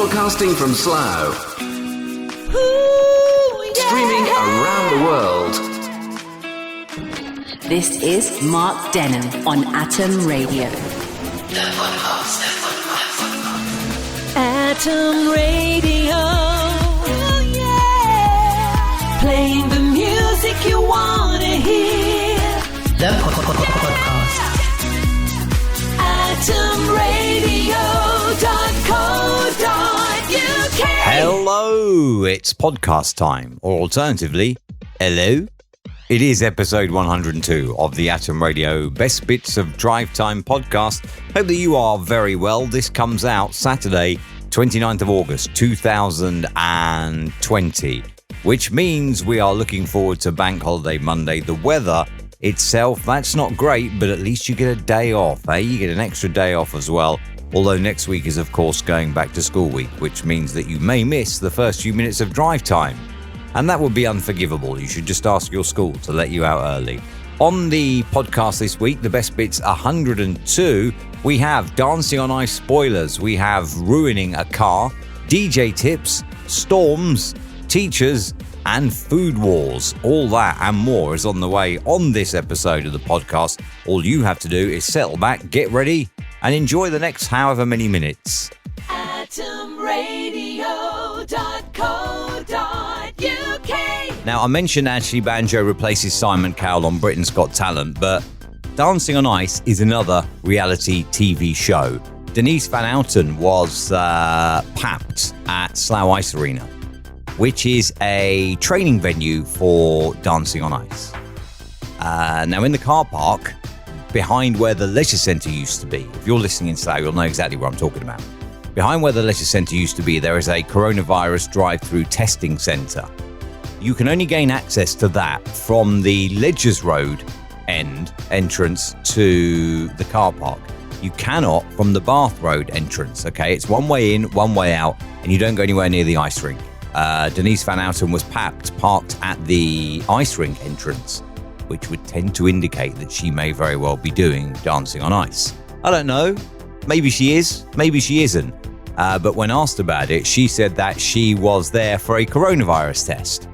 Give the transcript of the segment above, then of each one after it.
Broadcasting from Slough. Ooh, yeah. Streaming around the world. This is Mark Denholm on Atom Radio. Atom Radio. Oh, yeah. Playing the music you want to hear. The podcast. AtomRadio.co.uk. Hello, it's podcast time, or alternatively, hello. It is episode 102 of the Atom Radio Best Bits of Drive Time podcast. Hope that you are very well. This comes out Saturday, 29th of August, 2020, which means we are looking forward to Bank Holiday Monday. The weather itself, that's not great, but at least you get a day off, eh? You get an extra day off as well. Although next week is, of course, going back to school week, which means that you may miss the first few minutes of drive time. And that would be unforgivable. You should just ask your school to let you out early. On the podcast this week, the Best Bits 102, we have Dancing on Ice spoilers, we have Ruining a Car, DJ tips, storms, teachers, and food wars. All that and more is on the way on this episode of the podcast. All you have to do is settle back, get ready, and enjoy the next however many minutes. AtomRadio.co.uk. Now, I mentioned Ashley Banjo replaces Simon Cowell on Britain's Got Talent, but Dancing on Ice is another reality TV show. Denise Van Outen was papped at Slough Ice Arena, which is a training venue for Dancing on Ice. Now, in the car park, behind where the leisure centre used to be, if you're listening in Slough, you'll know exactly what I'm talking about. Behind where the leisure centre used to be, there is a coronavirus drive-through testing centre. You can only gain access to that from the Ledgers Road entrance to the car park. You cannot from the Bath Road entrance, okay? It's one way in, one way out, and you don't go anywhere near the ice rink. Denise Van Outen was parked at the ice rink entrance, which would tend to indicate that she may very well be doing Dancing on Ice. I don't know. Maybe she is, maybe she isn't. But when asked about it, she said that she was there for a coronavirus test.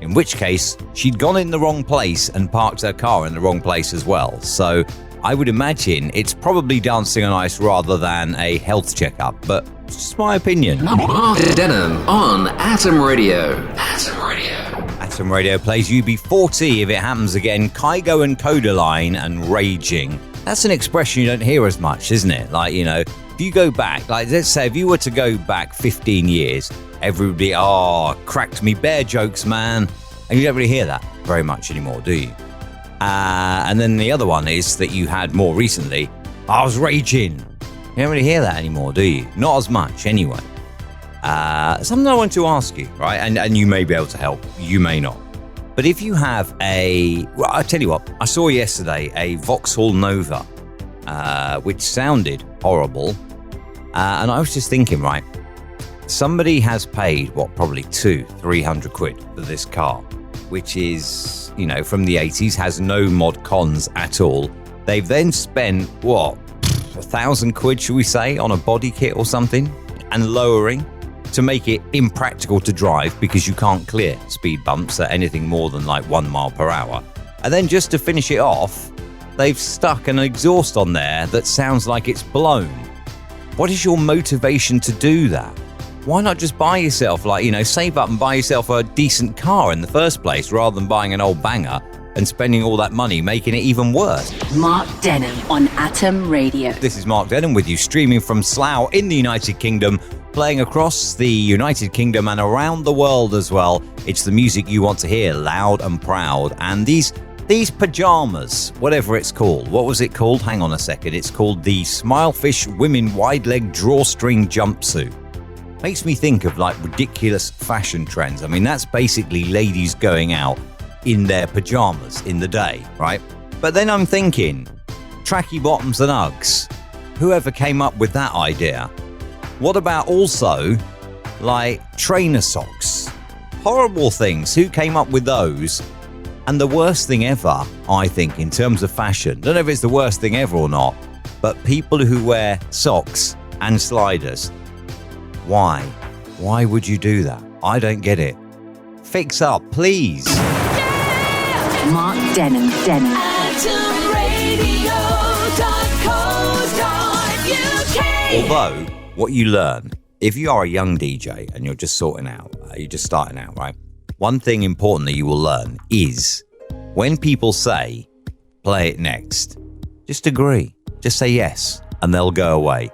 In which case, she'd gone in the wrong place and parked her car in the wrong place as well. So I would imagine it's probably Dancing on Ice rather than a health checkup, but it's just my opinion. Mark Denholm on Atom Radio. Atom Radio. Atom Radio plays UB40 if it happens again. Kygo and Codaline and Raging. That's an expression you don't hear as much, isn't it? Like, you know, if you go back, like let's say if you were to go back 15 years, everybody, cracked me bear jokes, man. And you don't really hear that very much anymore, do you? And then the other one is that you had more recently, I was raging. You don't really hear that anymore, do you? Not as much, anyway. Something I want to ask you, right? And you may be able to help, you may not. But if you have well, I tell you what, I saw yesterday a Vauxhall Nova, which sounded horrible. And I was just thinking, right, somebody has paid, probably 200-300 quid for this car, which is, you know, from the 80s, has no mod cons at all. They've then spent, 1,000 quid, should we say, on a body kit or something, and lowering to make it impractical to drive because you can't clear speed bumps at anything more than like 1 mile per hour. And then just to finish it off, they've stuck an exhaust on there that sounds like it's blown. What is your motivation to do that? Why not just buy yourself, save up and buy yourself a decent car in the first place rather than buying an old banger and spending all that money making it even worse? Mark Denholm on Atom Radio. This is Mark Denholm with you, streaming from Slough in the United Kingdom, playing across the United Kingdom and around the world as well. It's the music you want to hear, loud and proud. And these pajamas, whatever it's called, what was it called? Hang on a second. It's called the Smilefish Women Wide Leg Drawstring Jumpsuit. Makes me think of like ridiculous fashion trends. I mean, that's basically ladies going out in their pajamas in the day, right? But then I'm thinking, tracky bottoms and Uggs. Whoever came up with that idea? What about also like trainer socks? Horrible things. Who came up with those? And the worst thing ever, I think, in terms of fashion, I don't know if it's the worst thing ever or not, but people who wear socks and sliders. Why? Why would you do that? I don't get it. Fix up, please. Mark Denholm. atomradio.co.uk. Although, what you learn, if you are a young DJ and you're just sorting out, you're just starting out, right? One thing important that you will learn is when people say, play it next, just agree. Just say yes, and they'll go away.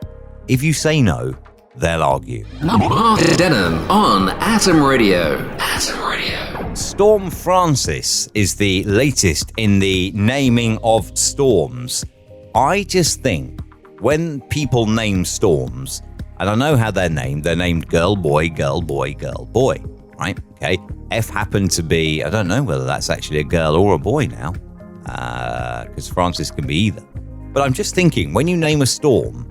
If you say no, they'll argue. Mark Denholm on Atom Radio. Atom Radio. Storm Francis is the latest in the naming of storms. I just think when people name storms, and I know how they're named girl, boy, girl, boy, girl, boy, right? Okay. F happened to be, I don't know whether that's actually a girl or a boy now, because Francis can be either. But I'm just thinking, when you name a storm,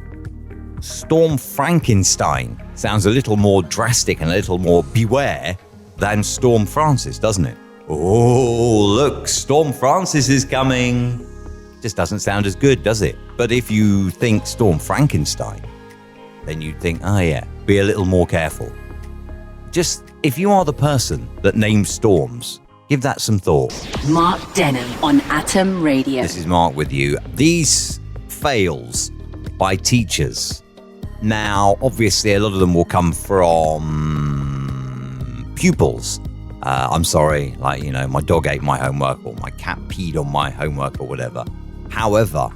Storm Frankenstein sounds a little more drastic and a little more beware than Storm Francis, doesn't it? Oh, look, Storm Francis is coming. Just doesn't sound as good, does it? But if you think Storm Frankenstein, then you'd think, oh yeah, be a little more careful. Just, if you are the person that names storms, give that some thought. Mark Denholm on Atom Radio. This is Mark with you. These fails by teachers. Now, obviously, a lot of them will come from pupils. I'm sorry, like, you know, my dog ate my homework or my cat peed on my homework or whatever. However,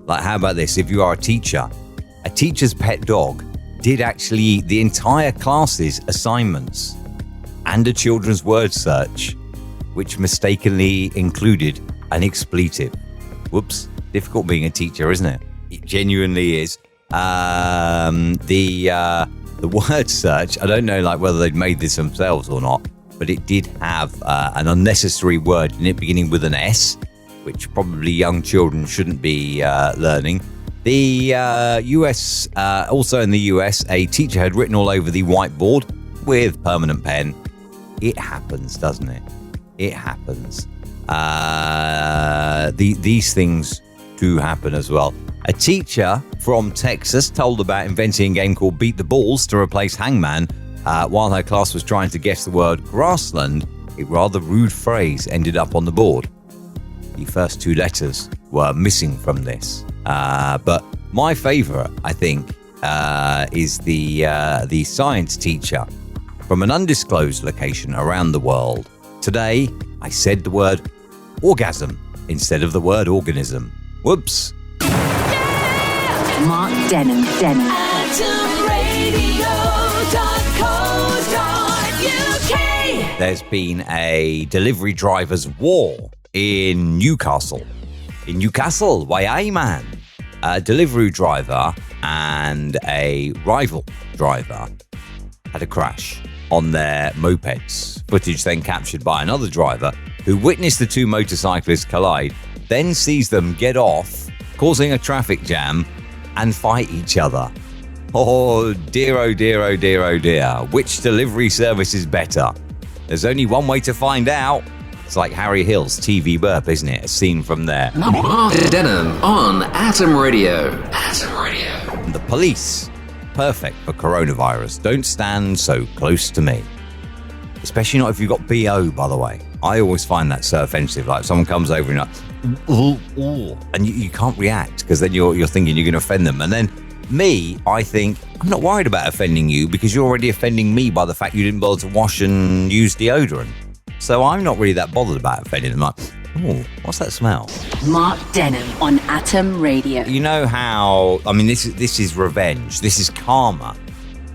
like, how about this? If you are a teacher's pet dog did actually eat the entire class's assignments and a children's word search, which mistakenly included an expletive. Whoops, difficult being a teacher, isn't it? It genuinely is. The word search, I don't know like whether they'd made this themselves or not, but it did have an unnecessary word in it beginning with an S, which probably young children shouldn't be learning. The US, also in the US, a teacher had written all over the whiteboard with permanent pen. It happens, doesn't it? It happens. These things do happen as well. A teacher from Texas told about inventing a game called Beat the Balls to replace Hangman. While her class was trying to guess the word grassland, a rather rude phrase ended up on the board. The first two letters were missing from this. But my favourite, I think, is the science teacher from an undisclosed location around the world. Today, I said the word orgasm instead of the word organism. Whoops. Mark Denholm. atomradio.co.uk. There's been a delivery driver's war in Newcastle. In Newcastle, why aye man? A delivery driver and a rival driver had a crash on their mopeds. Footage then captured by another driver who witnessed the two motorcyclists collide, then sees them get off, causing a traffic jam and fight each other. Oh dear, oh dear, oh dear, oh dear. Which delivery service is better? There's only one way to find out. It's like Harry Hill's TV burp, isn't it? A scene from there. Mark Denholm on Atom Radio. Atom Radio. And the police, perfect for coronavirus. Don't stand so close to me. Especially not if you've got BO, by the way. I always find that so offensive. Like someone comes over and like, ooh, ooh, and you can't react because then you're thinking you're going to offend them. And then me, I think, I'm not worried about offending you because you're already offending me by the fact you didn't bother to wash and use deodorant. So I'm not really that bothered about offending them. Like, oh, what's that smell? Mark Denholm on Atom Radio. You know how, I mean, this is revenge. This is karma.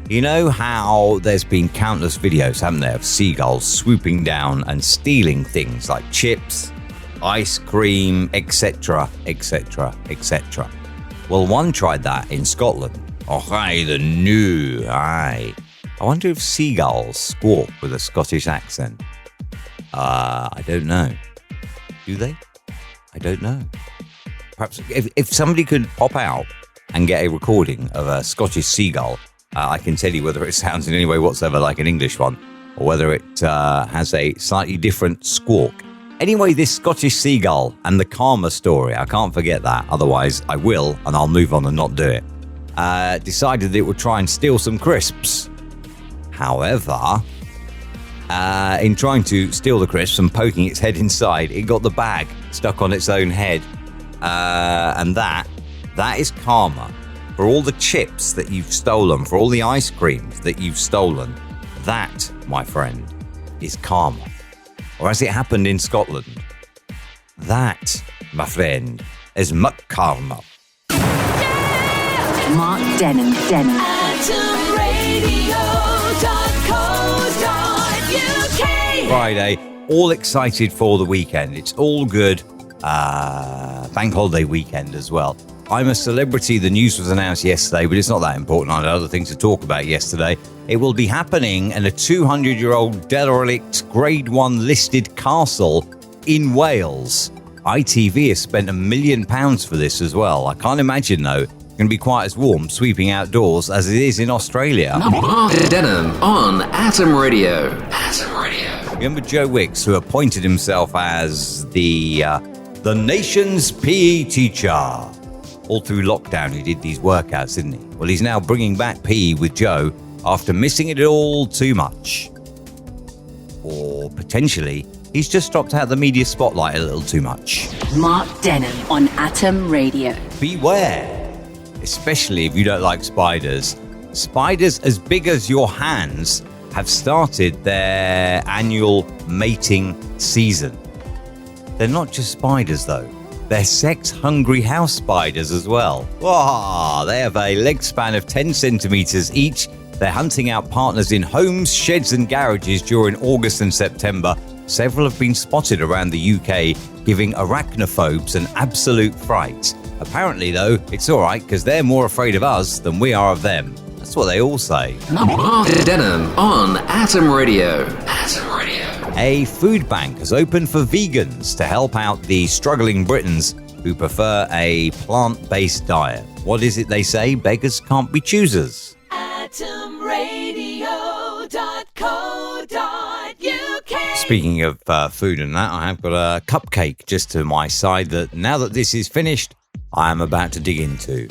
You know how there's been countless videos, haven't there, of seagulls swooping down and stealing things like chips, ice cream, etc., etc., etc. Well, one tried that in Scotland. Oh, hi, the new, aye. I wonder if seagulls squawk with a Scottish accent. I don't know. Do they? I don't know. Perhaps if somebody could pop out and get a recording of a Scottish seagull, I can tell you whether it sounds in any way whatsoever like an English one, or whether it has a slightly different squawk. Anyway, this Scottish seagull and the karma story, I can't forget that. Otherwise, I will, and I'll move on and not do it. decided that it would try and steal some crisps. However, in trying to steal the crisps and poking its head inside, it got the bag stuck on its own head. And that is karma. For all the chips that you've stolen, for all the ice creams that you've stolen, that, my friend, is karma. Or as it happened in Scotland, that, my friend, is muck karma. Mark Denholm. AtomRadio.co.uk. Friday, all excited for the weekend. It's all good. Bank holiday weekend as well. I'm a celebrity. The news was announced yesterday, but it's not that important. I had other things to talk about yesterday. It will be happening in a 200-year-old derelict Grade 1 listed castle in Wales. ITV has spent £1 million for this as well. I can't imagine, though, it's going to be quite as warm sweeping outdoors as it is in Australia. Mark Denholm on Atom Radio. Atom Radio. Remember Joe Wicks, who appointed himself as the nation's PE teacher? All through lockdown, he did these workouts, didn't he? Well, he's now bringing back PE with Joe after missing it all too much. Or potentially, he's just dropped out of the media spotlight a little too much. Mark Denholm on Atom Radio. Beware, especially if you don't like spiders. Spiders as big as your hands have started their annual mating season. They're not just spiders, though. They're sex-hungry house spiders as well. Wow, they have a leg span of 10 centimetres each. They're hunting out partners in homes, sheds and garages during August and September. Several have been spotted around the UK, giving arachnophobes an absolute fright. Apparently, though, it's all right because they're more afraid of us than we are of them. That's what they all say. Mark Denholm on Atom Radio. Atom Radio. A food bank has opened for vegans to help out the struggling Britons who prefer a plant-based diet. What is it they say? Beggars can't be choosers. AtomRadio.co.uk. Speaking of food and that, I have got a cupcake just to my side that now that this is finished, I am about to dig into.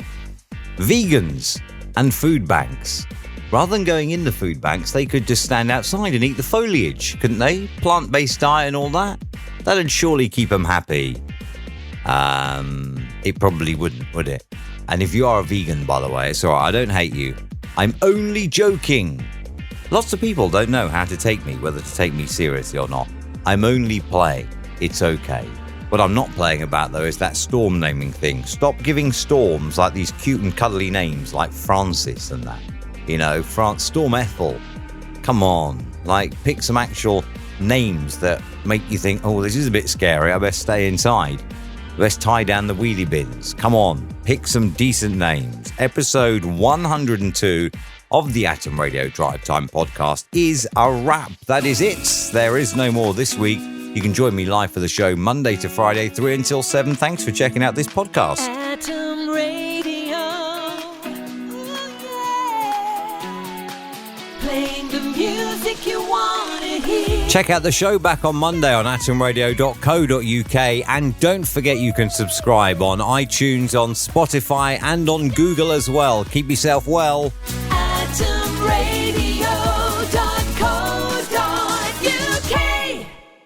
Vegans and food banks. Rather than going in the food banks, they could just stand outside and eat the foliage, couldn't they? Plant-based diet and all that. That'd surely keep them happy. It probably wouldn't, would it? And if you are a vegan, by the way, it's all right, I don't hate you. I'm only joking. Lots of people don't know how to take me, whether to take me seriously or not. I'm only playing. It's okay. What I'm not playing about, though, is that storm naming thing. Stop giving storms like these cute and cuddly names like Francis and that. You know, Storm Ethel. Come on. Like, pick some actual names that make you think, oh, this is a bit scary. I best stay inside. Let's tie down the wheelie bins. Come on. Pick some decent names. Episode 102 of the Atom Radio Drive Time podcast is a wrap. That is it. There is no more this week. You can join me live for the show Monday to Friday, 3 until 7. Thanks for checking out this podcast. Atom Radio. Playing the music you want to hear. Check out the show back on Monday on atomradio.co.uk, and don't forget you can subscribe on iTunes, on Spotify and on Google as well. Keep yourself well. Atom